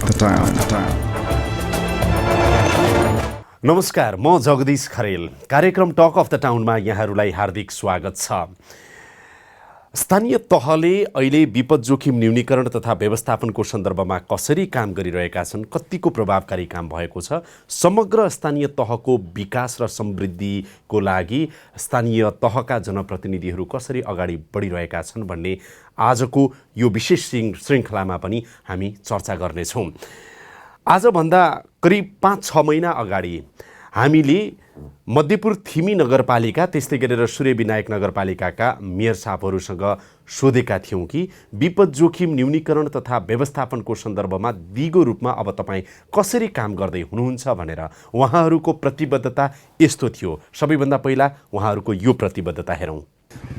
the town. नमस्कार, म जगदीश खरेल। कार्यक्रम टक अफ द टाउनमा यहाँहरूलाई हार्दिक स्वागत छ। स्थानीय तहले अहिले विपद जोखिम न्यूनीकरण तथा व्यवस्थापनको सन्दर्भमा कसरी काम गरिरहेका छन्, कतिको प्रभावकारी काम भएको छ, समग्र स्थानीय तहको विकास र समृद्धिको लागि स्थानीय तहका जनप्रतिनिधिहरू कसरी अगाडि बढिरहेका छन् भन्ने आजको यो विशेष श्रृङ्खलामा पनि हामी चर्चा गर्नेछौँ। आजभन्दा करिब 5-6 महिना अगाडि हामीले मध्यपुर थिमी नगरपालिका त्यस्तै गरेर सूर्यविनायक नगरपालिकाका मेयर साहबहरूसँग सोधेका थियौँ कि विपद जोखिम न्यूनीकरण तथा व्यवस्थापनको सन्दर्भमा दिगो रूपमा अब तपाईँ कसरी काम गर्दै हुनुहुन्छ भनेर। उहाँहरूको प्रतिबद्धता यस्तो थियो। सबैभन्दा पहिला उहाँहरूको यो प्रतिबद्धता हेरौँ।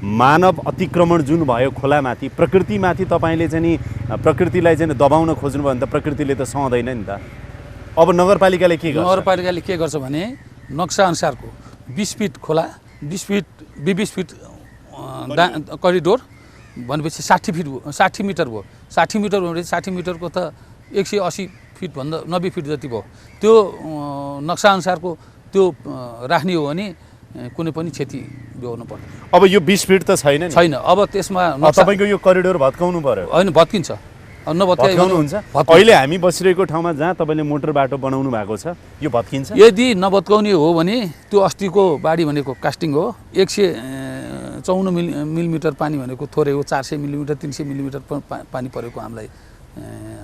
मानव अतिक्रमण जुन भयो खोलामाथि, प्रकृतिमाथि तपाईँले चाहिँ नि प्रकृतिलाई चाहिँ दबाउन खोज्नुभयो भने त प्रकृतिले त सहँदैन नि त। अब नगरपालिकाले के गर्छ? नगरपालिकाले के गर्छ भने नक्सा अनुसारको 20 फिट खोला, 20 फिट 20 फिट करिडोर भनेपछि 60 मिटर भयो। 60 मिटर भनेपछि 60 मिटरको त 180 फिट भन्दा 90 फिट जति भयो। त्यो नक्सा अनुसारको त्यो राख्ने हो भने कुनै पनि क्षति बेहोर्नु पर्दैन। अब यो 20 फिट त छैन नि? छैन। अब त्यसमा तपाईँको यो करिडोर भत्काउनु पर्यो? होइन, भत्किन्छ। भत्काउनुहुन्छ? अहिले हामी बसिरहेको ठाउँमा जहाँ तपाईँले मोटर बाटो बनाउनु भएको छ यो भत्किन्छ? यदि नभत्काउने हो भने त्यो अस्तिको बाढी भनेको कास्टिङ हो। 154 मिलिमिटर पानी भनेको थोरै हो। 400 मिलिमिटर 300 मिलिमिटर पानी परेको हामीलाई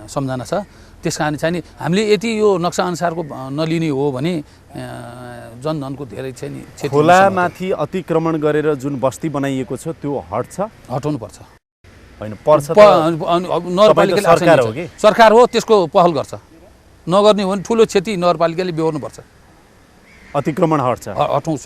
सम्झना छ। त्यस कारण चाहिँ नि हामीले यति यो नक्सा अनुसारको नलिने हो भने जनधनको धेरै चाहिँ नि क्षति। खोलामाथि अतिक्रमण गरेर जुन बस्ती बनाइएको छ त्यो हटाउनु पर्छ? होइन, पर्छ त। नगरपालिकाले सरकार हो कि? सरकार हो, त्यसको पहल गर्छ। नगर्ने हो भने ठुलो क्षति नगरपालिकाले बेहोर्नुपर्छ। अतिक्रमण हटाउँछ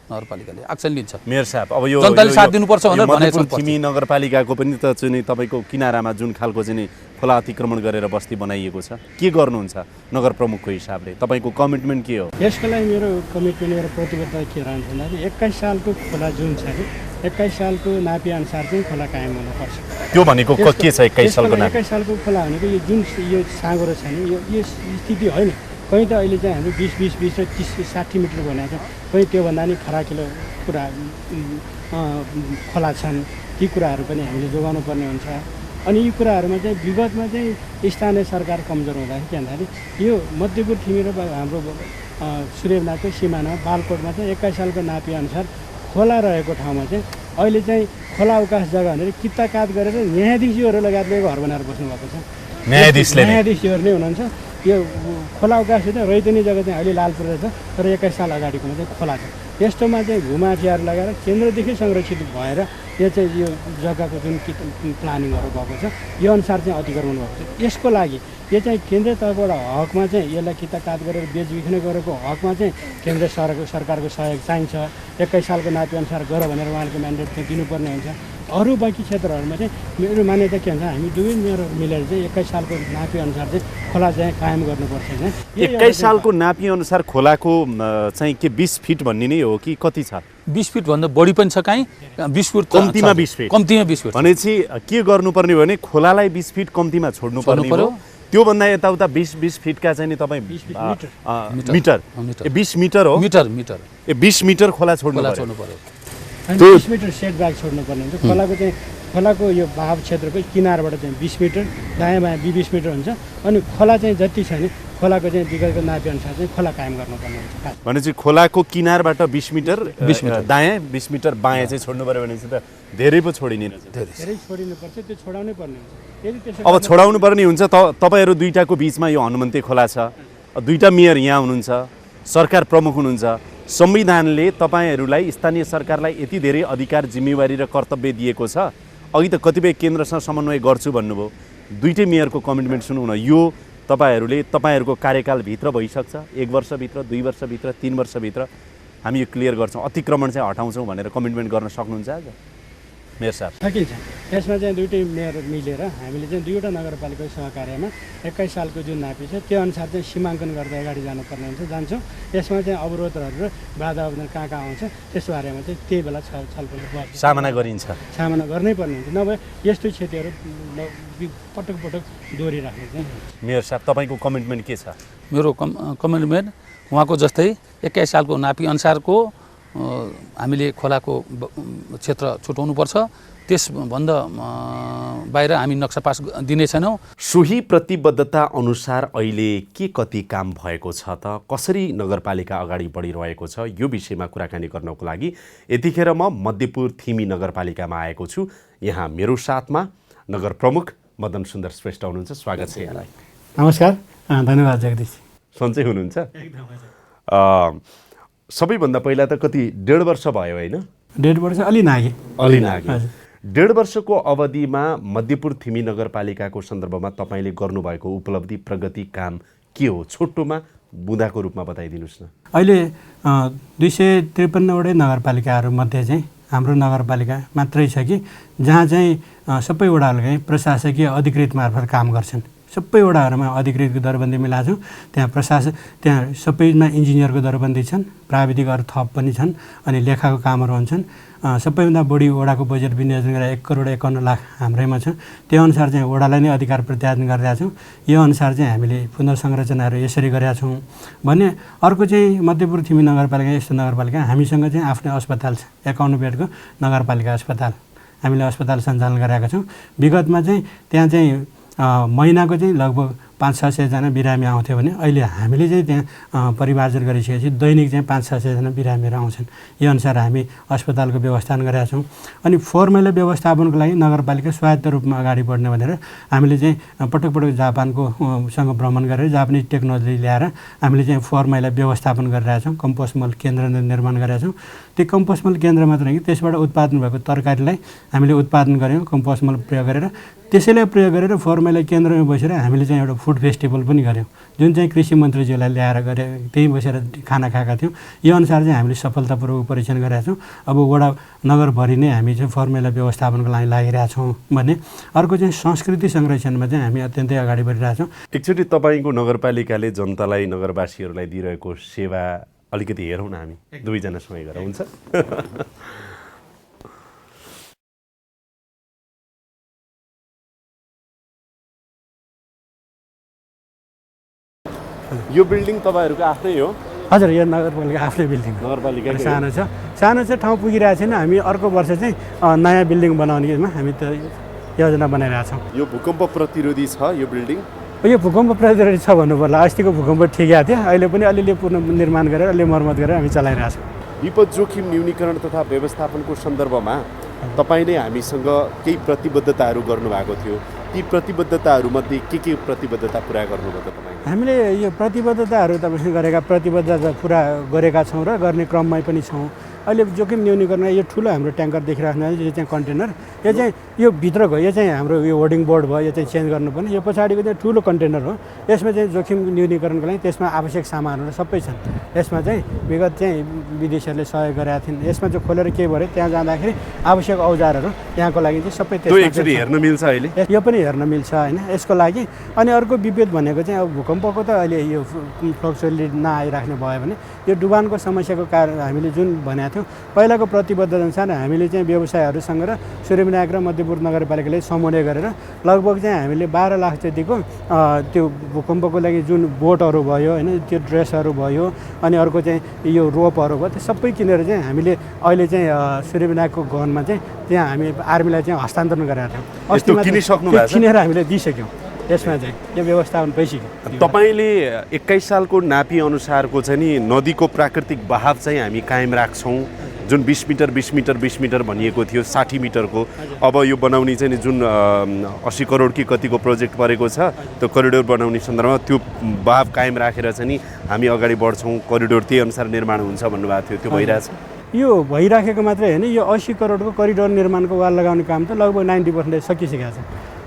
नगरपालिकाले, एक्सन लिन्छ। मेयर साहब, अब यो जनताले साथ दिनुपर्छ भनेर भनेको छ। थिमी नगरपालिकाको पनि त चाहिँ तपाईँको किनारामा जुन खालको चाहिँ खोला अतिक्रमण गरेर बस्ती बनाइएको छ, के गर्नुहुन्छ नगर प्रमुखको हिसाबले? तपाईँको कमिटमेन्ट के हो? यसको लागि मेरो कमिटमेन्ट, मेरो प्रतिबद्धता के रहन्छ भन्दाखेरि 21 सालको खोला जुन छ नि, 21 सालको नापी अनुसार चाहिँ खोला कायम हुनुपर्छ। त्यो भनेको के छ 21 सालको नापी? 21 सालको खोला भनेको यो जुन यो साँगुरो छ नि, यो स्थिति होइन। कहीँ त अहिले चाहिँ हाम्रो 20 र 30-60 मिटर बनाएको छ, कहीँ त्योभन्दा नि फराकिलो कुरा खोला छन्। ती कुराहरू पनि हामीले जोगाउनु पर्ने हुन्छ। अनि यी कुराहरूमा चाहिँ विगतमा चाहिँ स्थानीय सरकार कमजोर हुँदाखेरि के भन्दाखेरि यो मध्यपुर थिमी र हाम्रो सूर्यविनायकको सिमानामा बालकोटमा चाहिँ 21 सालको नापी अनुसार खोला रहेको ठाउँमा चाहिँ अहिले चाहिँ खोला अवकाश जग्गा भनेर किता काट गरेर न्यायाधीशहरू लगायतले घर बनाएर बस्नुभएको छ। न्यायाधीशहरू नै हुनुहुन्छ। यो खोला अवकाश चाहिँ रैतनी जग्गा चाहिँ अहिले लाल प्रदेश छ, तर 21 साल अगाडिकोमा चाहिँ खोला छ। यस्तोमा चाहिँ भूमाफियाहरू लगाएर केन्द्रदेखि संरक्षित भएर यो चाहिँ यो जग्गाको जुन प्लानिङहरू भएको छ यो अनुसार चाहिँ अतिक्रमण भएको छ। यसको लागि यो चाहिँ केन्द्र तर्फबाट हकमा चाहिँ यसलाई किताकात गरेर बेचबिखन गरेको हकमा चाहिँ केन्द्र सरकारको सहयोग चाहिन्छ। 21 सालको नापी अनुसार गर भनेर उहाँहरूको म्यान्डेट चाहिँ दिनुपर्ने हुन्छ। अरू बाँकी क्षेत्रहरूमा चाहिँ मेरो मान्यता के हुन्छ, हामी दुवै मेयरहरू मिलेर चाहिँ 21 सालको नापी अनुसार चाहिँ खोला चाहिँ कायम गर्नुपर्छ। 21 सालको नापी अनुसार खोलाको चाहिँ के 20 फिट भन्ने नै हो कि कति छ? 20 फिट भन्दा बढी पनि छ। काहीँ 20 फिट, कम्तीमा 20 फिट। कम्तीमा 20 फिट भनेपछि के गर्नुपर्ने हो भने खोलालाई 20 फिट कम्तीमा छोड्नु पर्ने हो। त्योभन्दा यताउता 20 फिटका चाहिँ नि तपाईँ मिटर 20 मिटर हो? मिटर 20 मिटर खोला छोड्नु पर्यो। 20 मिटर सेटब्याक छोड्नुपर्ने हुन्छ। खोलाको चाहिँ खोलाको यो भाव क्षेत्रको किनारबाट चाहिँ 20 मिटर, दायाँ बायाँ 20 मिटर हुन्छ। अनि खोला चाहिँ जति छ नि खोलाको चाहिँ विगतको नापी अनुसार चाहिँ खोला कायम गर्नुपर्ने हुन्छ। भनेपछि खोलाको किनारबाट 20 मिटर दायाँ 20 मिटर बायाँ चाहिँ छोड्नु पर्यो भने त धेरै पो छोडिने रहेछ। धेरै छोडिनुपर्छ, त्यो छोडाउनै पर्ने हुन्छ। अब छोडाउनु पर्ने हुन्छ। तपाईँहरू दुईटाको बिचमा यो हनुमन्ते खोला छ, दुईटा मेयर यहाँ हुनुहुन्छ, सरकार प्रमुख हुनुहुन्छ। संविधानले तपाईँहरूलाई स्थानीय सरकारलाई यति धेरै अधिकार, जिम्मेवारी र कर्तव्य दिएको छ। अघि त कतिपय केन्द्रसँग समन्वय गर्छु भन्नुभयो। दुईटै मेयरको कमिटमेन्ट सुनौँ न। यो तपाईँहरूको कार्यकालभित्र भइसक्छ, 1 वर्षभित्र, 2 वर्षभित्र, 3 वर्षभित्र हामी यो क्लियर गर्छौँ, अतिक्रमण चाहिँ हटाउँछौँ भनेर कमिटमेन्ट गर्न सक्नुहुन्छ आज? मेयर साहब? सकिन्छ। यसमा चाहिँ दुईटै मेयर मिलेर हामीले चाहिँ दुईवटा नगरपालिकाको सहकार्यमा 21 सालको जुन नापी छ त्यो अनुसार चाहिँ सीमाङ्कन गर्दै अगाडि जानुपर्ने हुन्छ, जान्छौँ। यसमा चाहिँ अवरोधहरू र बाधा अवरोध कहाँ आउँछ त्यस बारेमा चाहिँ त्यही बेला छलफल गर्छ, सामना गरिन्छ, सामना गर्नै पर्ने हुन्छ, नभए यस्तो क्षतिहरू पटक पटक दोहोरिराख्ने चाहिँ। मेयर साहब तपाईँको कमिटमेन्ट के छ? मेरो कमिटमेन्ट उहाँको जस्तै 21 सालको नापी अनुसारको हामीले खोलाको क्षेत्र छुटाउनुपर्छ, त्यसभन्दा बाहिर हामी नक्सा पास दिने छैनौँ। सोही प्रतिबद्धता अनुसार अहिले के कति काम भएको छ त? कसरी नगरपालिका अगाडि बढिरहेको छ? यो विषयमा कुराकानी गर्नको लागि यतिखेर म मध्यपुर थिमी नगरपालिकामा आएको छु। यहाँ मेरो साथमा नगर प्रमुख मदन सुन्दर श्रेष्ठ हुनुहुन्छ। स्वागत छ यहाँलाई। नमस्कार, धन्यवाद जगदीश। सन्चै हुनुहुन्छ? सबैभन्दा पहिला त कति 1.5 वर्ष भयो होइन? 1.5 वर्ष अलि नागे। 1.5 वर्षको अवधिमा मध्यपुर थिमी नगरपालिकाको सन्दर्भमा तपाईँले गर्नुभएको उपलब्धि, प्रगति, काम के हो? छोटोमा बुँदाको रूपमा बताइदिनुहोस् न। अहिले 253वटै नगरपालिकाहरूमध्ये चाहिँ हाम्रो नगरपालिका मात्रै छ कि जहाँ चाहिँ सबै वडाहरूले प्रशासकीय अधिकृत मार्फत काम गर्छन्। सबै वडाहरूमा अधिकृतको दरबन्दी मिलाएको छौँ। त्यहाँ सबैमा इन्जिनियरको दरबन्दी छन्, प्राविधिकहरू थप पनि छन्, अनि लेखाको कामहरू हुन्छन्। सबैभन्दा बढी वडाको बजेट विनियोजन गरेर 1,51,00,000 हाम्रैमा छ। त्यो अनुसार चाहिँ वडालाई नै अधिकार प्रत्यायोजन गरिरहेका छौँ। यो अनुसार चाहिँ हामीले पुनर्संरचनाहरू यसरी गरेका छौँ भने अर्को चाहिँ मध्यपुर थिमी नगरपालिका यस्तो नगरपालिका हामीसँग चाहिँ आफ्नै अस्पताल छ, 51 बेडको नगरपालिका अस्पताल हामीले अस्पताल सञ्चालन गरेका छौँ। विगतमा चाहिँ त्यहाँ चाहिँ महिनाको चाहिँ लगभग 500-600 जना बिरामी आउँथ्यो भने अहिले हामीले चाहिँ त्यहाँ परिमार्जन गरिसकेपछि दैनिक चाहिँ 500-600 जना बिरामीहरू आउँछन्। यो अनुसार हामी अस्पतालको व्यवस्थापन गरेका छौँ। अनि फोहोर मैला व्यवस्थापनको लागि नगरपालिका स्वायत्त रूपमा अगाडि बढ्ने भनेर हामीले चाहिँ पटक पटक जापानको सँग भ्रमण गरेर जापानिज टेक्नोलोजी ल्याएर हामीले चाहिँ फोहोर मैला व्यवस्थापन गरिरहेका छौँ। कम्पोस्ट मल केन्द्र निर्माण गरेका छौँ। त्यो कम्पोस्ट मल केन्द्र मात्र होइन, त्यसबाट उत्पादन भएको तरकारीलाई हामीले उत्पादन गऱ्यौँ कम्पोस्ट मल प्रयोग गरेर। त्यसैलाई प्रयोग गरेर फोहोर मैला केन्द्रमा बसेर हामीले चाहिँ एउटा फुड फेस्टिभल पनि गऱ्यौँ, जुन चाहिँ कृषि मन्त्रीज्यूलाई ल्याएर गरे, त्यहीँ बसेर खाना खाएका थियौँ। यो अनुसार चाहिँ हामीले सफलतापूर्वक परीक्षण गरेका छौँ। अब वडा नगरभरि नै हामी चाहिँ फोहोर मैला व्यवस्थापनको लागि लागिरहेका छौँ भने अर्को चाहिँ संस्कृति संरक्षणमा चाहिँ हामी अत्यन्तै अगाडि बढिरहेका छौँ। एकचोटि तपाईँको नगरपालिकाले जनतालाई, नगरवासीहरूलाई दिइरहेको सेवा अलिकति हेरौँ न, हामी दुवैजना सँगै गरौँ, हुन्छ? यो बिल्डिङ तपाईँहरूको आफ्नै हो? हजुर, यो नगरपालिका आफ्नै बिल्डिङ हो। नगरपालिका सानो छ, ठाउँ पुगिरहेको छैन। हामी अर्को वर्ष चाहिँ नयाँ बिल्डिङ बनाउनेमा हामी त योजना बनाइरहेको छौँ। यो भूकम्प प्रतिरोधी छ यो बिल्डिङ? यो भूकम्प प्रतिरोधी छ भन्नु पर्ला। अस्तिको भूकम्प ठिकै थियो, अहिले पनि अलिअलि पुनर्निर्माण गरेर अलि मर्मत गरेर हामी चलाइरहेछौँ। विपद जोखिम न्यूनीकरण तथा व्यवस्थापनको सन्दर्भमा तपाईँले हामीसँग केही प्रतिबद्धताहरू गर्नुभएको थियो। ती प्रतिबद्धताहरूमध्ये के प्रतिबद्धता पुरा गर्नुभयो त तपाईँ? हामीले यो प्रतिबद्धताहरू तपाईँसँग गरेका प्रतिबद्धता पुरा गरेका छौँ र गर्ने क्रममै पनि छौँ। अहिले जोखिम न्यूनीकरण यो ठुलो हाम्रो ट्याङ्कर देखिराख्नु, यो चाहिँ कन्टेनर, यो चाहिँ यो भित्रको यो चाहिँ हाम्रो यो होर्डिङ बोर्ड भयो, यो चाहिँ चेन्ज गर्नुपर्ने। यो पछाडिको चाहिँ ठुलो कन्टेनर हो। यसमा चाहिँ जोखिम न्यूनीकरणको लागि त्यसमा आवश्यक सामानहरू सबै छन्। यसमा चाहिँ विगत चाहिँ विदेशीहरूले सहयोग गरेका थिइन्। यसमा चाहिँ खोलेर के भयो त्यहाँ जाँदाखेरि आवश्यक औजारहरू यहाँको लागि चाहिँ सबै त्यसमा हेर्न मिल्छ। अहिले यो पनि हेर्न मिल्छ होइन यसको लागि। अनि अर्को विपद भनेको चाहिँ अब भूकम्पको त अहिले यो फ्लक्चुएटली नआइराख्ने भयो भने यो डुबानको समस्याको कारण हामीले जुन भनेको थियौँ पहिलाको प्रतिबद्धता अनुसार हामीले चाहिँ व्यवसायहरूसँग र सूर्यविनायक र मध्यपुर नगरपालिकाले समन्वय गरेर लगभग चाहिँ हामीले 12 लाख जतिको त्यो भूकम्पको लागि जुन बोटहरू भयो होइन, त्यो ड्रेसहरू भयो, अनि अर्को चाहिँ यो रोपहरू भयो, त्यो सबै किनेर चाहिँ हामीले अहिले चाहिँ सूर्यविनायकको गहनमा चाहिँ त्यहाँ हामी आर्मीलाई चाहिँ हस्तान्तरण गरेका थियौँ। किनेर हामीले दिइसक्यौँ। यसमा चाहिँ यो व्यवस्थापन भइसक्यो। तपाईँले 21 सालको नापी अनुसारको चाहिँ नि नदीको प्राकृतिक बहाव चाहिँ हामी कायम राख्छौँ, जुन 20 मिटर 20 मिटर 20 मिटर भनिएको थियो 60 मिटरको। अब यो बनाउने चाहिँ नि जुन 80 करोड कि कतिको प्रोजेक्ट परेको छ, त्यो करिडोर बनाउने सन्दर्भमा त्यो बहाव कायम राखेर चाहिँ नि हामी अगाडि बढ्छौँ, करिडोर त्यही अनुसार निर्माण हुन्छ भन्नुभएको थियो। त्यो भइरहेछ? यो भइराखेको मात्रै होइन, यो 80 करोडको करिडोर निर्माणको वाल लगाउने काम त लगभग 90% सकिसकेको छ।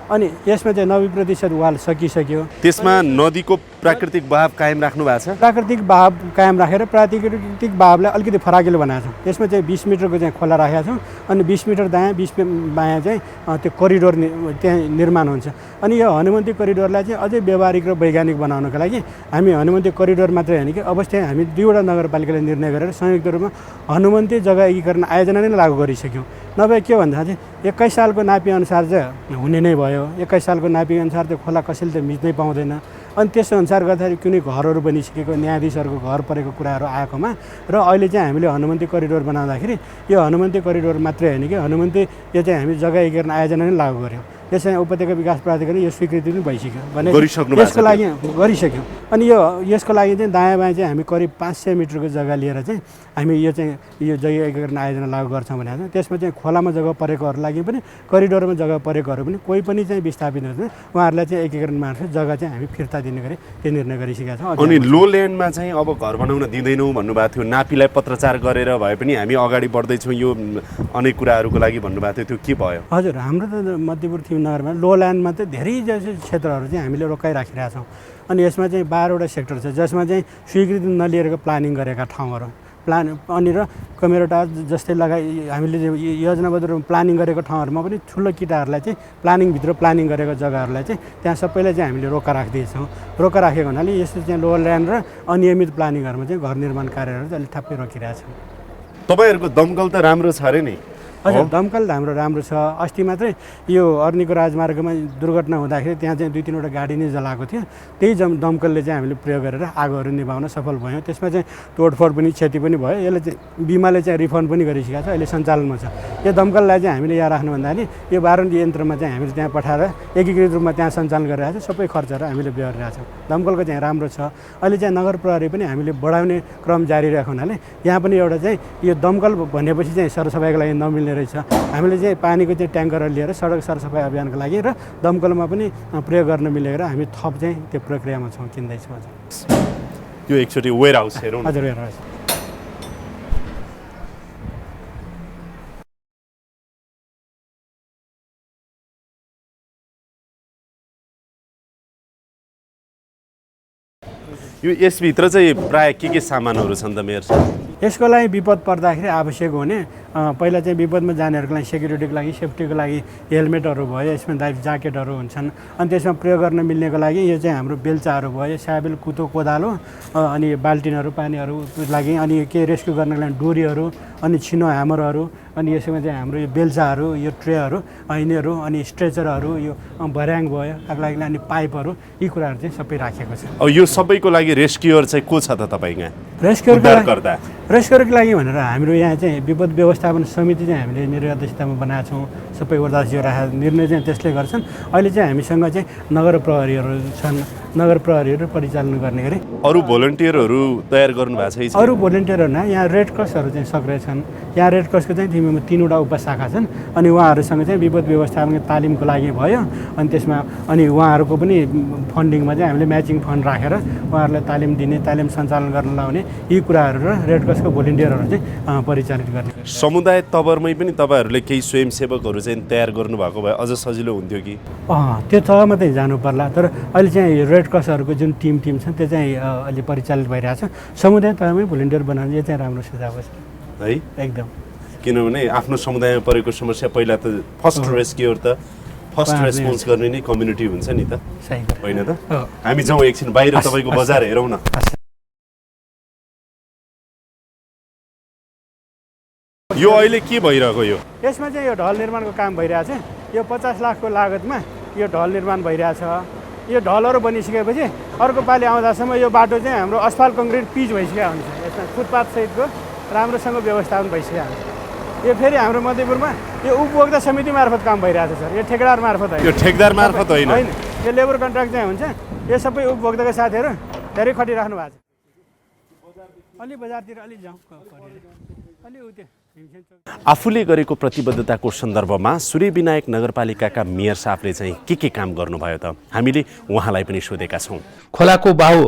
अनि यसमा चाहिँ 90% वाल सकिसक्यो। त्यसमा नदीको प्राकृतिक बहाव कायम राख्नु भएको छ। प्राकृतिक बहाव कायम राखेर प्राकृतिक बहावलाई अलिकति फराकिलो बनाएको छौँ। त्यसमा चाहिँ 20 मिटरको चाहिँ खोला राखेका छौँ अनि 20 मिटर दायाँ 20 बायाँ चाहिँ त्यो करिडोर त्यहाँ निर्माण हुन्छ। अनि यो हनुमन्ती करिडोरलाई चाहिँ अझै व्यवहारिक र वैज्ञानिक बनाउनको लागि हामी हनुमन्ती करिडोर मात्रै होइन कि अब चाहिँ हामी 2वटा नगरपालिकाले निर्णय गरेर संयुक्त रूपमा हनुमन्ती जग्गा एकीकरण आयोजना नै लागू गरिसक्यौँ। नभए के भन्दा चाहिँ 21 सालको नापी अनुसार चाहिँ हुने नै भयो। 21 सालको नापी अनुसार त्यो खोला कसैले त मिच्नै पाउँदैन। अनि त्यस अनुसार गर्दाखेरि कुनै घरहरू बनिसकेको न्यायाधीशहरूको घर परेको कुराहरू आएकोमा र अहिले चाहिँ हामीले हनुमन्ती करिडोर बनाउँदाखेरि यो हनुमन्ती करिडोर मात्रै होइन कि हनुमन्ती यो चाहिँ हामी जग्गा एकीकरण आयोजना नै लागू गऱ्यौँ। यसमा उपत्यका विकास प्राधिकरण यो स्वीकृति पनि भइसक्यो भने यसको लागि गरिसक्यौँ। अनि यसको लागि चाहिँ दायाँ बायाँ चाहिँ हामी करिब 500 मिटरको जग्गा लिएर चाहिँ हामी यो जग्गा एकीकरण आयोजना लागू गर्छौँ भनेको छ। त्यसमा चाहिँ खोलामा जग्गा परेकोहरू लागि पनि करिडोरमा जग्गा परेकोहरू पनि कोही पनि चाहिँ विस्थापित हुँदैन, उहाँहरूलाई चाहिँ एकीकरण मार्फत जग्गा चाहिँ हामी फिर्ता दिने गरी त्यो निर्णय गरिसकेका छौँ। अनि लो ल्यान्डमा चाहिँ अब घर बनाउन दिँदैनौँ भन्नुभएको थियो, नापीलाई पत्रचार गरेर भए पनि हामी अगाडि बढ्दैछौँ यो अनेक कुराहरूको लागि भन्नुभएको थियो, त्यो के भयो? हजुर, हाम्रो त मध्यपुर थिम नगरमा लो ल्यान्डमा चाहिँ धेरै जस्तो क्षेत्रहरू चाहिँ हामीले रोकाइराखिरहेका छौँ। अनि यसमा चाहिँ 12वटा सेक्टर छ जसमा चाहिँ स्वीकृति नलिएको प्लानिङ गरेका ठाउँहरू अनि र कमेरोटा जस्तै हामीले योजनाबद्ध रूपमा प्लानिङ गरेको ठाउँहरूमा पनि ठुलो किटाहरूलाई चाहिँ प्लानिङभित्र प्लानिङ गरेको जग्गाहरूलाई चाहिँ त्यहाँ सबैलाई चाहिँ हामीले रोका राख्दैछौँ। रोका राखेको हुनाले यस्तो चाहिँ लो ल्यान्ड र अनियमित प्लानिङहरूमा चाहिँ घर निर्माण कार्यहरू चाहिँ अलिक ठ्याप्पै रोकिरहेछौँ। तपाईँहरूको दमकल त राम्रो छ अरे नि? हजुर, दमकल हाम्रो राम्रो छ। अस्ति मात्रै यो अर्नीको राजमार्गमा दुर्घटना हुँदाखेरि त्यहाँ चाहिँ 2-3वटा गाडी नै जलाएको थियो। त्यही दमकलले चाहिँ हामीले प्रयोग गरेर आगोहरू निभाउन सफल भयौँ। त्यसमा चाहिँ तोडफोड पनि क्षति पनि भयो। यसले चाहिँ बिमाले चाहिँ रिफन्ड पनि गरिसकेको छ, अहिले सञ्चालनमा छ। यो दमकललाई चाहिँ हामीले यहाँ राख्नु भन्दाखेरि यो 12 यन्त्रमा चाहिँ हामीले त्यहाँ पठाएर एकीकृत रूपमा त्यहाँ सञ्चालन गरिरहेको छ। सबै खर्चहरू हामीले बेहोरिरहेको छौँ। दमकलको चाहिँ राम्रो छ। अहिले चाहिँ नगर प्रहरी पनि हामीले बढाउने क्रम जारी राखेको हुनाले यहाँ पनि एउटा चाहिँ यो दमकल भनेपछि चाहिँ सरसफाइको लागि नमिल्ने रहेछ। हामीले चाहिँ पानीको चाहिँ ट्याङ्करहरू लिएर सडक सरसफाइ अभियानको लागि र दमकलमा पनि प्रयोग गर्न मिलेर हामी थप चाहिँ त्यो प्रक्रियामा छौँ, किन्दैछौँ। यो एकचोटि वेयर हाउस हेरौँ। हजुर, वेयर हाउस। यो यसभित्र चाहिँ प्राय के सामानहरू छन् त मेयर साहब? यसको लागि विपद पर्दाखेरि आवश्यक हुने पहिला चाहिँ विपदमा जानेहरूको लागि सेक्युरिटीको लागि सेफ्टीको लागि हेलमेटहरू भयो, यसमा ज्याकेटहरू हुन्छन्। अनि त्यसमा प्रयोग गर्न मिल्नेको लागि यो चाहिँ हाम्रो बेल्चाहरू भयो, स्याबेल, कुतो, कोदालो, अनि बाल्टिनहरू पानीहरूको लागि, अनि के रेस्क्यु गर्नको लागि डोरीहरू, अनि छिनो ह्यामरहरू, अनि यसमा चाहिँ हाम्रो यो बेल्चाहरू, यो ट्रेहरू, ऐनीहरू, अनि स्ट्रेचरहरू, यो भर्याङ भयो त्यसको लागि, अनि पाइपहरू, यी कुराहरू चाहिँ सबै राखेको छ। अब यो सबैको लागि रेस्क्युअर चाहिँ को छ त तपाईँको यहाँ? रेस्क्युअरको लागि भनेर हाम्रो यहाँ चाहिँ विपद व्यवस्थापन समिति चाहिँ हामीले निर्णय अध्यक्षतामा बनाएका छौँ। सबै वडाध्यक्षहरू राखेर निर्णय चाहिँ त्यसले गर्छन्। अहिले चाहिँ हामीसँग चाहिँ नगर प्रहरीहरू छन्, नगर प्रहरीहरू परिचालन गर्ने गरी। अरू भोलिन्टियरहरू तयार गर्नु भएको छ? अरू भोलिन्टियरहरू न, यहाँ रेड क्रसहरू चाहिँ सक्रिय छन्। यहाँ रेड क्रसको चाहिँ तिमीमा 3वटा उपशाखा छन्। अनि उहाँहरूसँग चाहिँ विपद व्यवस्थापनको तालिमको लागि भयो। अनि त्यसमा अनि उहाँहरूको पनि फन्डिङमा चाहिँ हामीले म्याचिङ फन्ड राखेर उहाँहरूलाई तालिम दिने, तालिम सञ्चालन गर्न लाउने यी कुराहरू र रेड क्रसको भोलिन्टियरहरू चाहिँ परिचालित गर्ने। समुदाय तवरमै पनि तपाईँहरूले केही स्वयंसेवकहरू चाहिँ तयार गर्नुभएको भए अझ सजिलो हुन्थ्यो कि? त्यो तहमा चाहिँ जानु पर्ला। तर अहिले चाहिँ रेड क्रसहरूको जुन टिम छ त्यो चाहिँ अहिले परिचालित भइरहेछ। समुदाय तहमै भोलिन्टियर बनाउने यो चाहिँ राम्रो सुझाव छ है, एकदम। किनभने आफ्नो समुदायमा परेको समस्या पहिला त फर्स्ट रेस्क्युअर त फर्स्ट रेस्पोन्स गर्ने नै कम्युनिटी हुन्छ नि त, सही होइन त? हामी जाउँ एकछिन बाहिर, तपाईँको बजार हेरौँ न। यो अहिले के भइरहेको? यसमा चाहिँ यो ढल निर्माणको काम भइरहेछ। यो 50 लाखको लागतमा यो ढल निर्माण भइरहेछ। यो ढलहरू बनिसकेपछि अर्को पालि आउँदासम्म यो बाटो चाहिँ हाम्रो अस्फाल्ट कङ्क्रिट पिच भइसकेको हुन्छ। यसमा फुटपाथ सहितको राम्रोसँग व्यवस्थापन भइसकेको हुन्छ। यो फेरि हाम्रो मध्यपुरमा यो उपभोक्ता समिति मार्फत काम भइरहेको छ सर। यो ठेकेदार मार्फत होइन। यो ठेकेदार मार्फत होइन, यो लेबर कन्ट्र्याक्ट चाहिँ हुन्छ। यो सबै उपभोक्ताका साथीहरू धेरै खटिराख्नु भएको छ। अलि बजारतिर अलि जाउँ, अलि उतै आफूले गरेको प्रतिबद्धताको सन्दर्भमा सूर्यविनायक नगरपालिकाका मेयर साहबले चाहिँ के काम गर्नुभयो त? हामीले उहाँलाई पनि सोधेका छौँ। खोलाको बाहु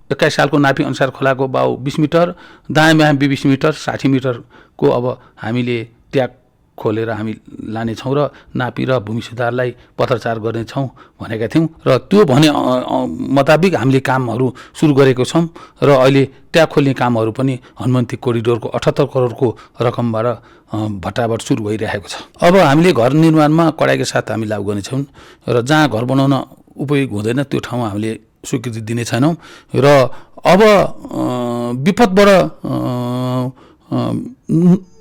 21 सालको नापी अनुसार खोलाको बाहु 20 मिटर, दायाँ बायाँ 20 मिटर, 60 मिटरको अब हामीले ट्याग खोलेर हामी लानेछौँ र नापी र भूमि सुधारलाई पत्राचार गर्नेछौँ भनेका थियौँ र त्यो भने मुताबिक हामीले कामहरू सुरु गरेको छौँ र अहिले ट्याप खोल्ने कामहरू पनि हनुमन्ती कोरिडोरको 78 करोडको रकमबाट भट्टाबाट सुरु भइरहेको छ। अब हामीले घर निर्माणमा कडाइका साथ हामी लागू गर्नेछौँ र जहाँ घर बनाउन उपयोग हुँदैन त्यो ठाउँमा हामीले स्वीकृति दिने छैनौँ र अब विपदबाट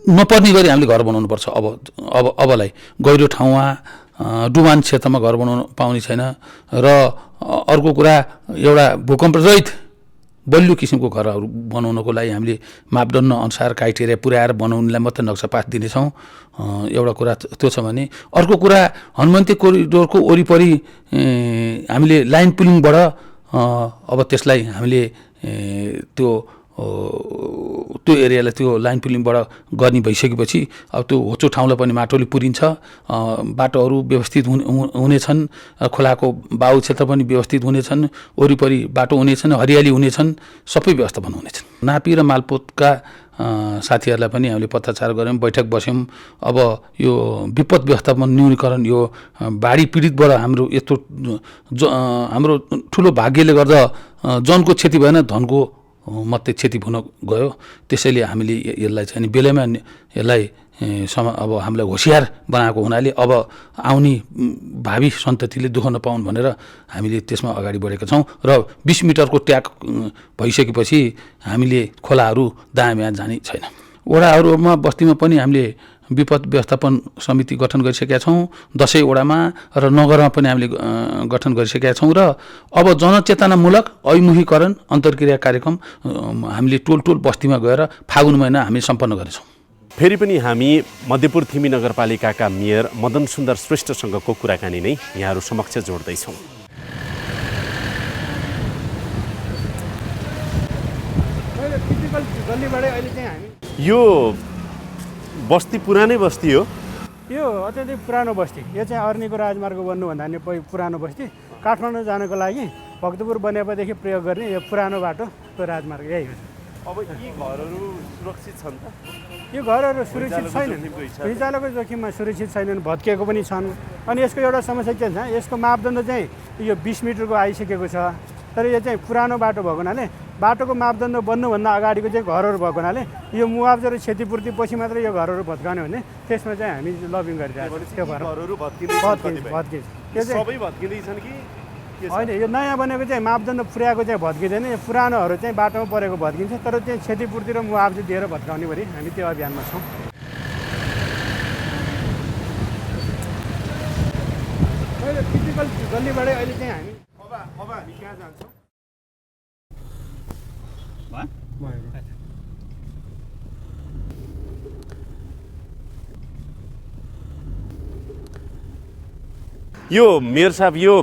नपर्ने गरी हामीले घर बनाउनुपर्छ। अबलाई गहिरो ठाउँमा डुबान क्षेत्रमा घर बनाउन पाउने छैन र अर्को कुरा एउटा भूकम्प रहित बलियो किसिमको घरहरू बनाउनको लागि हामीले मापदण्ड अनुसार क्राइटेरिया पुर्याएर बनाउनेलाई मात्रै नक्सा पास दिनेछौँ। एउटा कुरा त्यो छ भने अर्को कुरा हनुमन्ती कोरिडोरको वरिपरि हामीले लाइन पुलिङबाट अब त्यसलाई हामीले त्यो एरियालाई त्यो लाइन पुलिङबाट गर्ने भइसकेपछि अब त्यो होचो ठाउँलाई पनि माटोले पुरिन्छ, बाटोहरू व्यवस्थित हुनेछन्, खोलाको बाउ क्षेत्र पनि व्यवस्थित हुनेछन्, वरिपरि बाटो हुनेछन्, हरियाली हुनेछन्, सबै व्यवस्थापन हुनेछन्। नापी र मालपोतका साथीहरूलाई पनि हामीले पत्राचार गऱ्यौँ, बैठक बस्यौँ। अब यो विपद व्यवस्थापन न्यूनीकरण यो बाढी पीडितबाट हाम्रो यस्तो हाम्रो ठुलो भाग्यले गर्दा जनको क्षति भएन, धनको मात्रै क्षति हुन गयो। त्यसैले हामीले यसलाई चाहिँ बेलैमा यसलाई अब हामीलाई होसियार बनाएको हुनाले अब आउने भावी सन्ततिले दुःख नपाउन् भनेर हामीले त्यसमा अगाडि बढेका छौँ र 20 मिटरको ट्याग भइसकेपछि हामीले खोलाहरू दायाँ बायाँ जाने छैन। वडाहरूमा बस्तीमा पनि हामीले विपद व्यवस्थापन समिति गठन गरिसकेका छौँ, 10 वडामा र नगरमा पनि हामीले गठन गरिसकेका छौँ र अब जनचेतनामूलक अभिमुखीकरण अन्तर्क्रिया कार्यक्रम हामीले टोल बस्तीमा गएर फागुन महिना हामी सम्पन्न गर्नेछौँ। फेरि पनि हामी मध्यपुर थिमी नगरपालिकाका मेयर मदन सुन्दर श्रेष्ठसँगको कुराकानी नै यहाँहरू समक्ष जोड्दैछौँ। यो बस्ती पुरानै बस्ती हो, यो अत्यन्तै पुरानो बस्ती। यो चाहिँ अर्नीको राजमार्ग बन्नुभन्दा नि पुरानो बस्ती। काठमाडौँ जानको लागि भक्तपुर बनेपादेखि प्रयोग गर्ने यो पुरानो बाटोको राजमार्ग यही हो। अब यी घरहरू सुरक्षित छन् त? यो घरहरू सुरक्षित छैनन्, भुइँचालोको जोखिममा सुरक्षित छैनन्, भत्किएको पनि छन्। अनि यसको एउटा समस्या के छ, यसको मापदण्ड चाहिँ यो 20 मिटरको आइसकेको छ, तर यो चाहिँ पुरानो बाटो भएको हुनाले बाटोको मापदण्ड बन्नुभन्दा अगाडिको चाहिँ घरहरू भएको हुनाले यो मुआवजा र क्षतिपूर्ति पछि मात्रै यो घरहरू भत्काउने भने त्यसमा चाहिँ हामी लबिङ गरिरहेको छौँ। त्यो घरहरू भत्किन्छ सबै भत्किँदैछन् कि होइन? यो नयाँ बनेको चाहिँ मापदण्ड पुर्याएको चाहिँ भत्किँदैन, यो पुरानोहरू चाहिँ बाटोमा परेको भत्किन्छ, तर चाहिँ क्षतिपूर्ति र मुआवजा दिएर भत्काउने भरि हामी त्यो अभियानमा छौँ। फिजिकल गल्लीबाटै अहिले चाहिँ हामी अब हामी कहाँ जान्छौँ? यो मेयर साहब, यो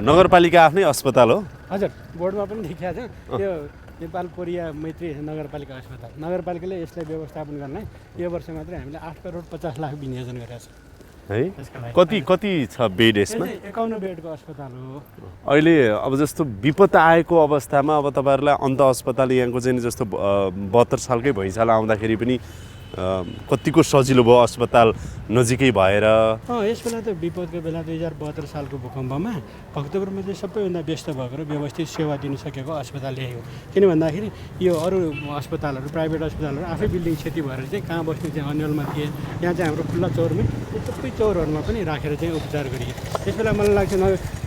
नगरपालिका आफ्नै अस्पताल हो? हजुर, बोर्डमा पनि लेखिएको छ यो नेपाल कोरिया मैत्री नगरपालिका अस्पताल। नगरपालिकाले यसलाई व्यवस्थापन गर्नलाई यो वर्ष मात्रै हामीले 8 करोड 50 लाख विनियोजन गरेका छौँ। है कति छ बेड यसमा? 51 बेडको अस्पताल हो। अहिले अब जस्तो विपद आएको अवस्थामा अब तपाईँहरूलाई अन्त अस्पताल यहाँको चाहिँ जस्तो 72 सालकै भुइँचालो आउँदाखेरि पनि कतिको सजिलो भयो अस्पताल नजिकै भएर? यस बेला त विपदको बेला 2072 सालको भूकम्पमा भक्तपुरमा चाहिँ सबैभन्दा व्यस्त भएको र व्यवस्थित सेवा दिन सकेको अस्पताल यही हो। किन भन्दाखेरि यो अरू अस्पतालहरू, प्राइभेट अस्पतालहरू आफै बिल्डिङ क्षति भएर चाहिँ कहाँ बस्ने चाहिँ अन्यलमा थिए। यहाँ चाहिँ हाम्रो खुल्ला चौरमै सबै चौरहरूमा पनि राखेर चाहिँ उपचार गरियो। त्यस बेला मलाई लाग्छ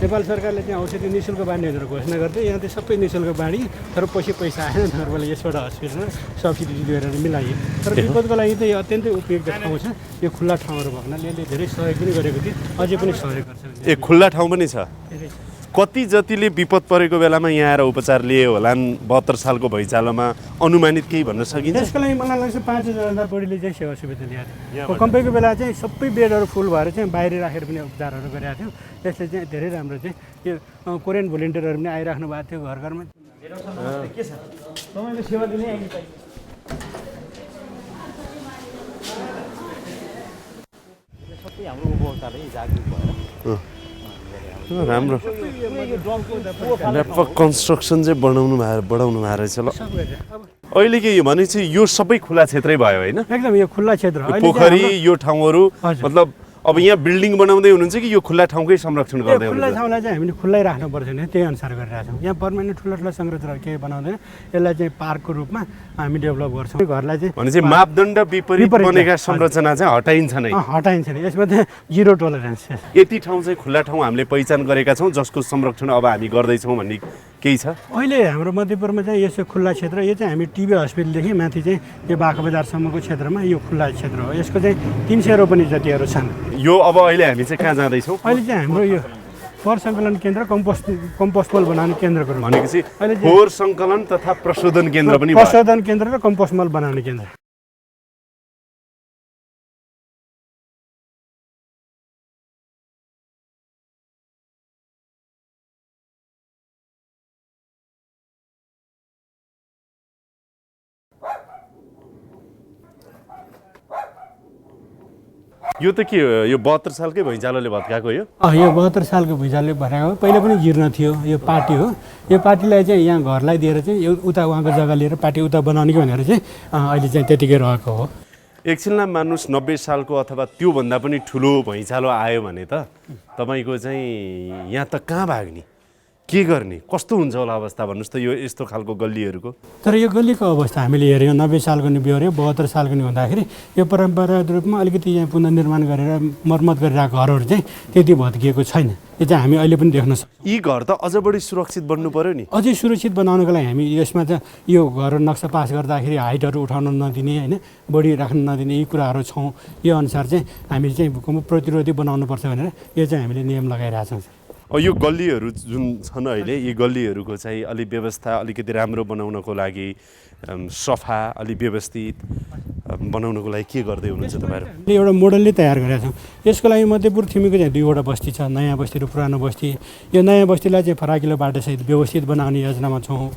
नेपाल सरकारले चाहिँ औषधि निःशुल्क बाँड्ने भनेर घोषणा गर्दै यहाँ चाहिँ सबै निःशुल्क बाँडी, तर पछि पैसा आएन, नर्मली यसबाट हस्पिटलमा सब्सिडी दिएर मिलाइयो। तर विपदको लागि चाहिँ यो अत्यन्तै उपयुक्त ठाउँ छ। यो खुल्ला ठाउँहरू भएको हुनाले यसले धेरै सहयोग पनि गरेको थियो, अझै पनि सहयोग गर्छ। खुल्ला ठाउँ पनि छ। कति जतिले विपद परेको बेलामा यहाँ आएर उपचार लिए होलान् 72 सालको भुइँचालोमा, अनुमानित केही भन्न सकिन्छ? त्यसको लागि मलाई लाग्छ 5000 बढीले चाहिँ सेवा सुविधा ल्याएको। भूकम्पको बेला चाहिँ सबै बेडहरू फुल भएर चाहिँ बाहिर राखेर पनि उपचारहरू गरेका थियौँ। त्यसले चाहिँ धेरै राम्रो चाहिँ यो कोरियन भोलिन्टियरहरू पनि आइराख्नु भएको थियो घर घरमा। के छ तपाईँले सेवा दिने सबै हाम्रो उपभोक्ताले जागरुक भएर राम्रो व्यापक कन्स्ट्रक्सन चाहिँ बढाउनु भएको रहेछ। ल अहिले के भनेपछि यो सबै खुला क्षेत्रै भयो होइन? एकदम यो खुल्ला क्षेत्र यो पोखरी यो ठाउँहरू हजुर। मतलब अब यहाँ बिल्डिङ बनाउँदै हुनुहुन्छ कि यो खुल्ला ठाउँकै संरक्षण गर्दै खुल्ला हुनुहुन्छ? ठाउँलाई चाहिँ हामीले खुल्लै राख्नुपर्छ भने त्यही अनुसार गरिरहेको छौँ। यहाँ पर्मानेन्ट ठुला ठुला संरचनाहरू केही बनाउँदैन, यसलाई चाहिँ पार्कको रूपमा हामी डेभलप गर्छौँ। घरलाई चाहिँ भनेपछि मापदण्ड विपरीत बनेका संरचना चाहिँ हटाइन्छ नै? हटाइन्छ नि, यसमा चाहिँ जिरो टोलरेन्स। यति ठाउँ चाहिँ खुल्ला ठाउँ हामीले पहिचान गरेका छौँ जसको संरक्षण अब हामी गर्दैछौँ भन्ने केही छ? अहिले हाम्रो मध्यपुरमा चाहिँ यसो खुल्ला क्षेत्र, यो चाहिँ हामी टिबी हस्पिटलदेखि माथि चाहिँ यो बाँको बजारसम्मको क्षेत्रमा यो खुल्ला क्षेत्र हो। यसको चाहिँ 300 रोपनी जतिहरू छन्। यो अब अहिले हामी चाहिँ कहाँ जाँदैछौँ? अहिले चाहिँ हाम्रो यो फोहोर सङ्कलन केन्द्र कम्पोस्ट मल बनाउने केन्द्रको रूपमा भनेपछि फोहोर सङ्कलन तथा प्रशोधन केन्द्र पनि भयो। प्रशोधन केन्द्र र कम्पोस्ट मल बनाउने केन्द्र। यो त के हो? यो 72 सालकै भैँचालोले भत्काएको यो? यो 72 सालको भुइँचालोले भत्काएको हो। पहिला पनि जीर्ण थियो। यो पार्टी हो। यो पार्टीलाई चाहिँ यहाँ घरलाई दिएर चाहिँ यो उता उहाँको जग्गा लिएर पार्टी उता बनाउने कि भनेर चाहिँ अहिले चाहिँ त्यतिकै रहेको हो। एकछिनलाई मान्नुहोस् 90 सालको अथवा त्योभन्दा पनि ठुलो भैँचालो आयो भने त तपाईँको चाहिँ यहाँ त कहाँ भाग्ने, के गर्ने, कस्तो हुन्छ होला अवस्था भन्नुहोस् त यो यस्तो खालको गल्लीहरूको? तर यो गल्लीको अवस्था हामीले हेऱ्यौँ, 90 सालको नि बिहोऱ्यो, 72 सालको नि हुँदाखेरि यो परम्परागत रूपमा अलिकति यहाँ पुनर्निर्माण गरेर मर्मत गरिरहेको घरहरू चाहिँ त्यति भत्किएको छैन। यो चाहिँ हामी अहिले पनि देख्न सक्छौँ। यी घर त अझ बढी सुरक्षित बन्नु पर्यो नि? अझै सुरक्षित बनाउनको लागि हामी यसमा चाहिँ यो घर नक्सा पास गर्दाखेरि हाइटहरू उठाउन नदिने होइन, बढी राख्न नदिने यी कुराहरू छौँ। यो अनुसार चाहिँ हामीले चाहिँ भूकम्प प्रतिरोधी बनाउनुपर्छ भनेर यो चाहिँ हामीले नियम लगाइरहेछौँ। यो गल्लीहरू जुन छन् अहिले, यी गल्लीहरूको चाहिँ अलि व्यवस्था अलिकति राम्रो बनाउनको लागि सफा अलि व्यवस्थित बनाउनको लागि के गर्दै हुनुहुन्छ तपाईँहरू? एउटा मोडलले तयार गरेका छौँ। यसको लागि मध्यपुर थिमीको चाहिँ 2वटा बस्ती छ, नयाँ बस्ती र पुरानो बस्ती। यो नयाँ बस्तीलाई चाहिँ फराकिलो बाटोसहित व्यवस्थित बनाउने योजनामा छौँ।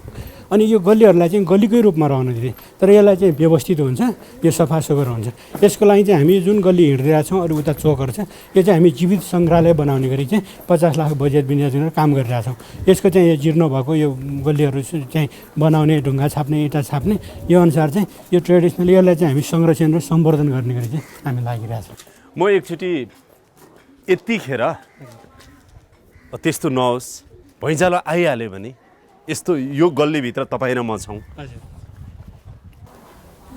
अनि यो गल्लीहरूलाई चाहिँ गल्लीकै रूपमा रहनु दिने, तर यसलाई चाहिँ व्यवस्थित हुन्छ, यो सफासुग्घर हुन्छ। यसको लागि चाहिँ हामी जुन गल्ली हिँडिरहेका छौँ अरू उता चोकहरू छ, यो चाहिँ हामी जीवित सङ्ग्रहालय बनाउने गरी चाहिँ 50 लाख बजेट विनियोजन गरेर काम गरिरहेछौँ। यसको चाहिँ यो जीर्ण भएको यो गल्लीहरू चाहिँ बनाउने, ढुङ्गा छाप्ने, इँटा छाप्ने, यो अनुसार चाहिँ यो ट्रेडिसनल यसलाई चाहिँ हामी संरक्षण र सम्वर्धन गर्ने गरी चाहिँ हामी लागिरहेछौँ। म एकचोटि यतिखेर त्यस्तो नहोस्, भैँचालो आइहाल्यो भने यस्तो यो गल्लीभित्र तपाईँ र म छौँ,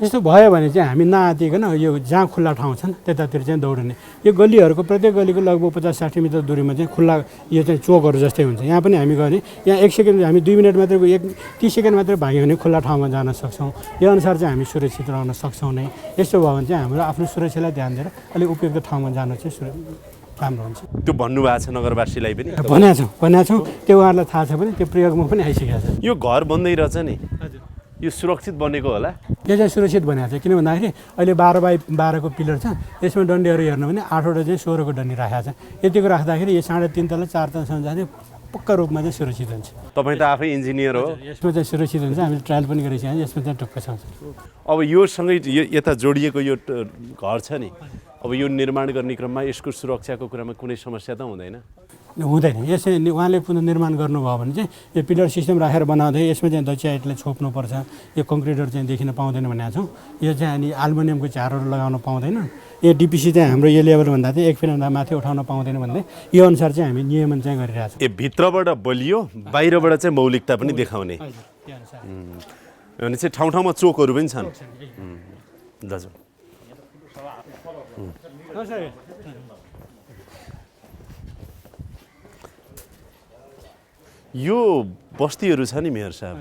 यस्तो भयो भने चाहिँ हामी नआतिकन यो जहाँ खुल्ला ठाउँ छन् त्यतातिर चाहिँ दौडिने। यो गल्लीहरूको प्रत्येक गल्लीको लगभग 50-60 मिटर दूरीमा चाहिँ खुल्ला यो चाहिँ चोकहरू जस्तै हुन्छ। यहाँ पनि हामी गयो भने यहाँ 1 सेकेन्ड हामी 2 मिनट मात्रै 30 सेकेन्ड मात्रै भाग्यो भने खुल्ला ठाउँमा जान सक्छौँ। यो अनुसार चाहिँ हामी सुरक्षित रहन सक्छौँ नै। यस्तो भयो भने चाहिँ हाम्रो आफ्नो सुरक्षालाई ध्यान दिएर अलिक उपयुक्त ठाउँमा जानु चाहिँ राम्रो हुन्छ। त्यो भन्नुभएको छ नगरवासीलाई पनि? भनेको छौँ। त्यो उहाँहरूलाई थाहा छ भने त्यो प्रयोगमा पनि आइसकेको छ। यो घर बन्दै रहेछ नि, यो सुरक्षित बनेको होला? यो चाहिँ सुरक्षित बनाएको छ। किन भन्दाखेरि अहिले 12x12 को पिलर छ, यसमा डन्डीहरू हेर्नु भने 8वटा चाहिँ 16 को डन्डी राखेको छ। यतिको राख्दाखेरि यो 3.5 तल 4 तलसम्म जाने पक्का रूपमा चाहिँ सुरक्षित हुन्छ। तपाईँ त आफै इन्जिनियर हो, यसमा चाहिँ सुरक्षित हुन्छ। हामीले ट्रायल पनि गरेको छौँ, यसमा चाहिँ टुक्क छ। अब योसँगै यता जोडिएको यो घर छ नि, अब यो निर्माण गर्ने क्रममा यसको सुरक्षाको कुरामा कुनै समस्या त हुँदैन? हुँदैन। यसै उहाँले पुनर्निर्माण गर्नुभयो भने चाहिँ यो पिलर सिस्टम राखेर बनाउँदै यसमा चाहिँ दच्याइटले छोप्नुपर्छ, यो कङ्क्रिटहरू चाहिँ देखिन पाउँदैन भनेको छौँ। यो चाहिँ अनि एल्युमिनियमको झारहरू लगाउन पाउँदैन। यो डिपिसी चाहिँ हाम्रो यो लेभलभन्दा चाहिँ 1 फिटभन्दा माथि उठाउन पाउँदैन भन्दै यो अनुसार चाहिँ हामी नियमन चाहिँ गरिरहेको छौँ। ए भित्रबाट बलियो, बाहिरबाट चाहिँ मौलिकता पनि देखाउने भने चाहिँ ठाउँ ठाउँमा चोकहरू पनि छन् दाजु? यो बस्तीहरू छ नि मेयर साहब,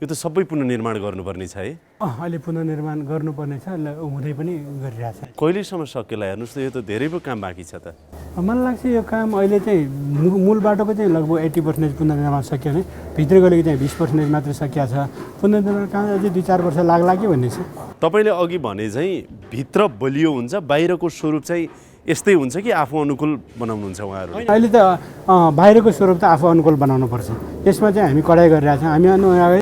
यो त सबै पुनर्निर्माण गर्नुपर्ने छ है? अहिले पुनर्निर्माण गर्नुपर्ने छ, हुँदै पनि गरिरहेछ। कहिलेसम्म सकेला हेर्नुहोस् त, यो त धेरै पो काम बाँकी छ त। मलाई लाग्छ यो काम अहिले चाहिँ मूल बाटोको चाहिँ लगभग 80% पुनर्निर्माण सकियो भने भित्र गलेको चाहिँ 20% मात्रै सकिया छ। पुनर्निर्माण काम अझै 2-4 वर्ष लाग्ला कि भन्ने छ। तपाईँले अघि भने चाहिँ भित्र बलियो हुन्छ, बाहिरको स्वरूप चाहिँ यस्तै हुन्छ कि आफू अनुकूल बनाउनुहुन्छ उहाँहरू? अहिले त बाहिरको स्वरूप त आफू अनुकूल बनाउनुपर्छ। यसमा चाहिँ हामी कडाइ गरिरहेछौँ। हामी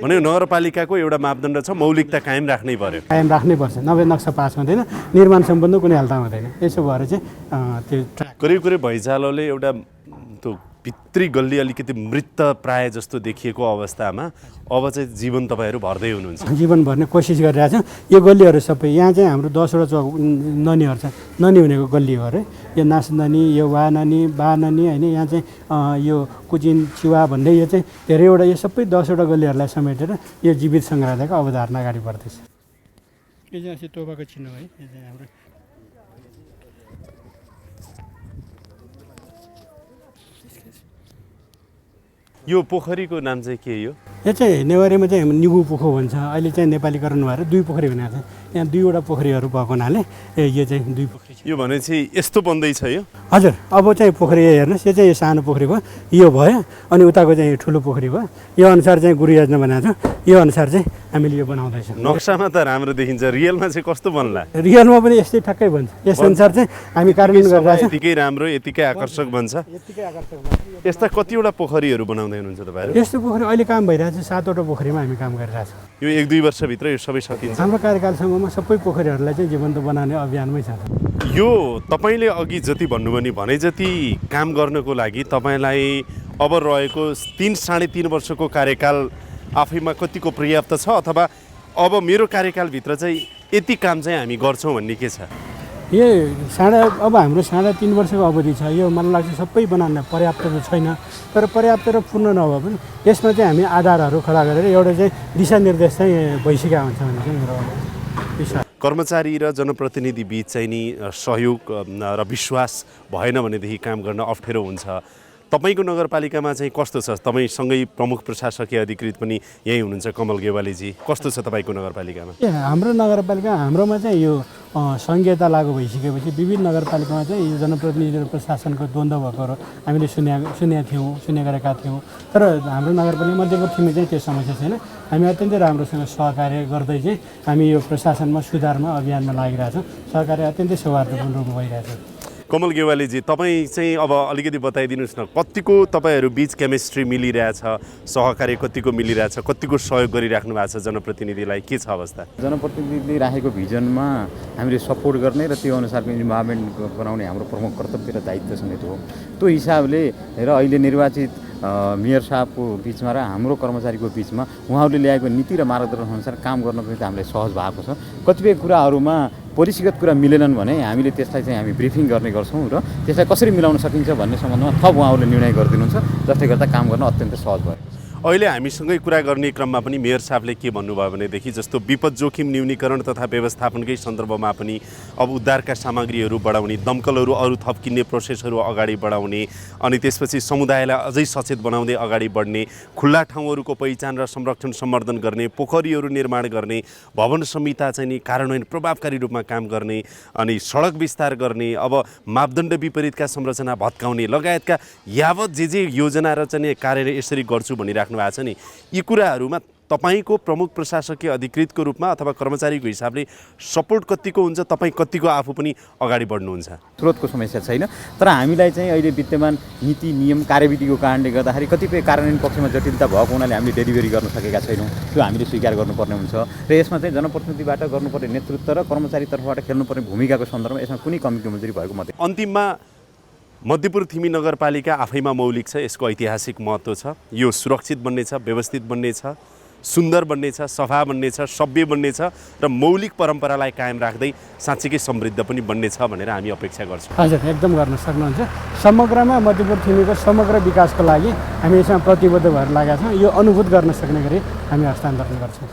भने नगरपालिकाको एउटा मापदण्ड छ, मौलिकता कायम राख्नै पर्यो। कायम राख्नै पर्छ, नभए नक्सा पास हुँदैन, निर्माण सम्बन्ध कुनै हालतमा हुँदैन। यसो भएर चाहिँ त्यो करिब भैँचालोले एउटा त्यो भित्री गल्ली अलिकति मृत प्राय जस्तो देखिएको अवस्थामा अब चाहिँ जीवन तपाईँहरू भर्दै हुनुहुन्छ। जीवन भर्ने कोसिस गरिरहेको छौँ। यो गल्लीहरू सबै यहाँ चाहिँ हाम्रो 10वटा चौक ननीहरू छ, ननी हुनेको गल्ली हो अरे। यो नास ननी, यो वा ननी, बा ननी होइन। यहाँ चाहिँ यो कुचिन चिवा भन्दै यो चाहिँ धेरैवटा यो सबै 10वटा गल्लीहरूलाई समेटेर यो जीवित सङ्ग्रहालयको अवधारणा अगाडि बढ्दैछ। यो चाहिँ अस्ति तोबाको चिनो है, यो चाहिँ हाम्रो यो पोखरीको नाम चाहिँ के हो? यो चाहिँ नेवारीमा चाहिँ निगु पोखो भन्छ। अहिले चाहिँ नेपालीकरण भएर 2 पोखरी बनाएको छ। यहाँ 2वटा पोखरीहरू भएको हुनाले यो चाहिँ 2 पोखरी छ। यो भनेपछि यस्तो बन्दैछ यो? हजुर, अब चाहिँ पोखरी हेर्नुहोस्, यो चाहिँ यो सानो पोखरी भयो, यो भयो, अनि उताको चाहिँ ठुलो पोखरी भयो। यो अनुसार चाहिँ गुरु योजना बनाएको छ। यो अनुसार चाहिँ हामीले यो बनाउँदैछौँ। नक्सामा त राम्रो देखिन्छ, रियलमा चाहिँ कस्तो बन्ला? रियलमा पनि यस्तै ठक्कै बन्छ। यस अनुसार चाहिँ हामी कार्यान्वयन गरिरहेको छौँ। यतिकै राम्रो, यतिकै आकर्षक बन्छ। यतिकै आकर्षक बन्छ। यस्ता कतिवटा पोखरीहरू बनाउँदै हुनुहुन्छ तपाईँहरू? यस्तो पोखरी अहिले काम भइरहेको छ। 7वटा पोखरीमा हामी काम गरिरहेको छौँ। यो 1-2 वर्षभित्र यो सबै सकिन्छ? हाम्रो कार्यकालसम्ममा सबै पोखरीहरूलाई चाहिँ जीवन्त बनाउने अभियानमै छ। यो तपाईँले अघि जति भन्नुभयो नि, भने जति काम गर्नको लागि तपाईँलाई अब रहेको 3-3.5 वर्षको कार्यकाल आफैमा कतिको पर्याप्त छ, अथवा अब मेरो कार्यकालभित्र चाहिँ यति काम चाहिँ हामी गर्छौँ भन्ने के छ? यो अब हाम्रो 3.5 वर्षको अवधि छ। यो मलाई लाग्छ सबै बनाउन पर्याप्त त छैन, तर पर्याप्त र पूर्ण नभए पनि यसमा चाहिँ हामी आधारहरू खडा गरेर एउटा चाहिँ दिशानिर्देश चाहिँ भइसकेका हुन्छ भन्ने चाहिँ मेरो विश्वास। कर्मचारी र जनप्रतिनिधि बिच चाहिँ नि सहयोग र विश्वास भएन भनेदेखि काम गर्न अप्ठ्यारो हुन्छ। तपाईँको नगरपालिकामा चाहिँ कस्तो छ? तपाईँसँगै प्रमुख प्रशासकीय अधिकृत पनि यही हुनुहुन्छ कमल गेवालीजी। कस्तो छ तपाईँको नगरपालिकामा? हाम्रो नगरपालिका हाम्रोमा चाहिँ यो संहिता लागू भइसकेपछि विभिन्न नगरपालिकामा चाहिँ यो जनप्रतिनिधि र प्रशासनको द्वन्द्व भएकोहरू हामीले सुने गरेका थियौँ। तर हाम्रो नगरपालिका मध्यवर्तीमा चाहिँ त्यो समस्या छैन। हामी अत्यन्तै राम्रोसँग सहकार्य गर्दै चाहिँ हामी यो प्रशासनमा सुधारमा अभियानमा लागिरहेछौँ। सहकार्य अत्यन्तै सौहार्दपूर्ण रूपमा भइरहेछ। कमल गेवालीजी, तपाईँ चाहिँ अब अलिकति बताइदिनुहोस् न, कतिको तपाईँहरू बिच केमिस्ट्री मिलिरहेछ, सहकार्य कतिको मिलिरहेछ, कतिको सहयोग गरिराख्नु भएको छ जनप्रतिनिधिलाई? के छ अवस्था? जनप्रतिनिधिले राखेको भिजनमा हामीले सपोर्ट गर्ने र त्यो अनुसारको इन्भाइरोमेन्ट बनाउने हाम्रो प्रमुख कर्तव्य र दायित्व समेत हो। त्यो हिसाबले र अहिले निर्वाचित मेयर साहबको बिचमा र हाम्रो कर्मचारीको बिचमा उहाँहरूले ल्याएको नीति र मार्गदर्शन अनुसार काम गर्नको निम्ति हामीलाई सहज भएको छ। कतिपय कुराहरूमा पोलिसीगत कुरा मिलेनन् भने हामीले त्यसलाई चाहिँ हामी ब्रिफिङ गर्ने गर्छौँ र त्यसलाई कसरी मिलाउन सकिन्छ भन्ने सम्बन्धमा थप उहाँहरूले निर्णय गरिदिनुहुन्छ, जसले गर्दा काम गर्न अत्यन्तै सहज भयो। अहिले हामीसँगै कुरा गर्ने क्रममा पनि मेयर साहबले के भन्नुभयो भनेदेखि जस्तो विपद जोखिम न्यूनीकरण तथा व्यवस्थापनकै सन्दर्भमा पनि अब उद्धारका सामग्रीहरू बढाउने, दमकलहरू अरू थप किन्ने प्रोसेसहरू अगाडि बढाउने, अनि त्यसपछि समुदायलाई अझै सचेत बनाउँदै अगाडि बढ्ने, खुल्ला ठाउँहरूको पहिचान र संरक्षण सम्वर्धन गर्ने, पोखरीहरू निर्माण गर्ने, भवन संहिता चाहिँ नि कार्यान्वयन प्रभावकारी रूपमा काम गर्ने, अनि सडक विस्तार गर्ने, अब मापदण्ड विपरीतका संरचना भत्काउने लगायतका यावत जे योजना र चाहिँ कार्य यसरी गर्छु भनिराख्नु भएको छ नि, यी कुराहरूमा तपाईँको प्रमुख प्रशासकीय अधिकृतको रूपमा अथवा कर्मचारीको हिसाबले सपोर्ट कतिको हुन्छ? तपाईँ कतिको आफू पनि अगाडि बढ्नुहुन्छ? स्रोतको समस्या छैन, तर हामीलाई चाहिँ अहिले विद्यमान नीति नियम कार्यविधिको कारणले गर्दाखेरि कतिपय कार्यान्वयन पक्षमा जटिलता भएको हुनाले हामीले डेलिभरी गर्न सकेका छैनौँ। त्यो हामीले स्वीकार गर्नुपर्ने हुन्छ र यसमा चाहिँ जनप्रतिनिधिबाट गर्नुपर्ने नेतृत्व र कर्मचारी तर्फबाट खेल्नुपर्ने भूमिकाको सन्दर्भमा यसमा कुनै कमी कमजोरी भएको मात्रै। अन्तिममा मध्यपुर थिमी नगरपालिका आफैमा मौलिक छ, यसको ऐतिहासिक महत्त्व छ। यो सुरक्षित बन्नेछ, व्यवस्थित बन्नेछ, सुन्दर बन्नेछ, सफा बन्नेछ, सभ्य बन्नेछ र मौलिक परम्परालाई कायम राख्दै साँच्चीकै समृद्ध पनि बन्नेछ भनेर हामी अपेक्षा गर्छौँ। हजुर, एकदम गर्न सक्नुहुन्छ। समग्रमा मध्यपुर थिमीको समग्र विकासको लागि हामी यसमा प्रतिबद्ध भएर लागेका छौँ। यो अनुभूत गर्न सक्ने गरी हामी हस्तान्तरण गर्छौँ।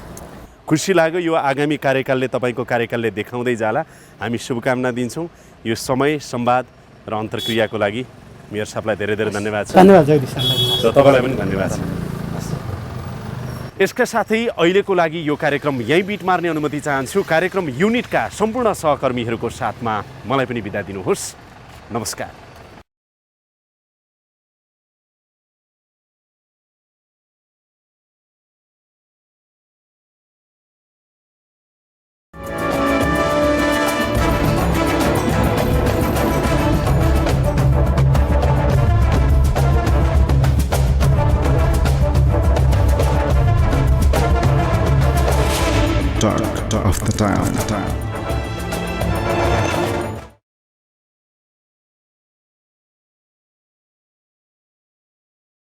खुसी लाग्यो। यो आगामी कार्यकालले, तपाईँको कार्यकालले देखाउँदै जाला। हामी शुभकामना दिन्छौँ। यो समय, संवाद र अन्तर्क्रियाको लागि मेयर साहबलाई धेरै धेरै धन्यवाद छ। धन्यवाद जगदीश सरलाई। र तपाईँलाई पनि धन्यवाद छ। यसका साथै अहिलेको लागि यो कार्यक्रम यहीँ बिट मार्ने अनुमति चाहन्छु। कार्यक्रम युनिटका सम्पूर्ण सहकर्मीहरूको साथमा मलाई पनि बिदा दिनुहोस्। नमस्कार। Talk of the town.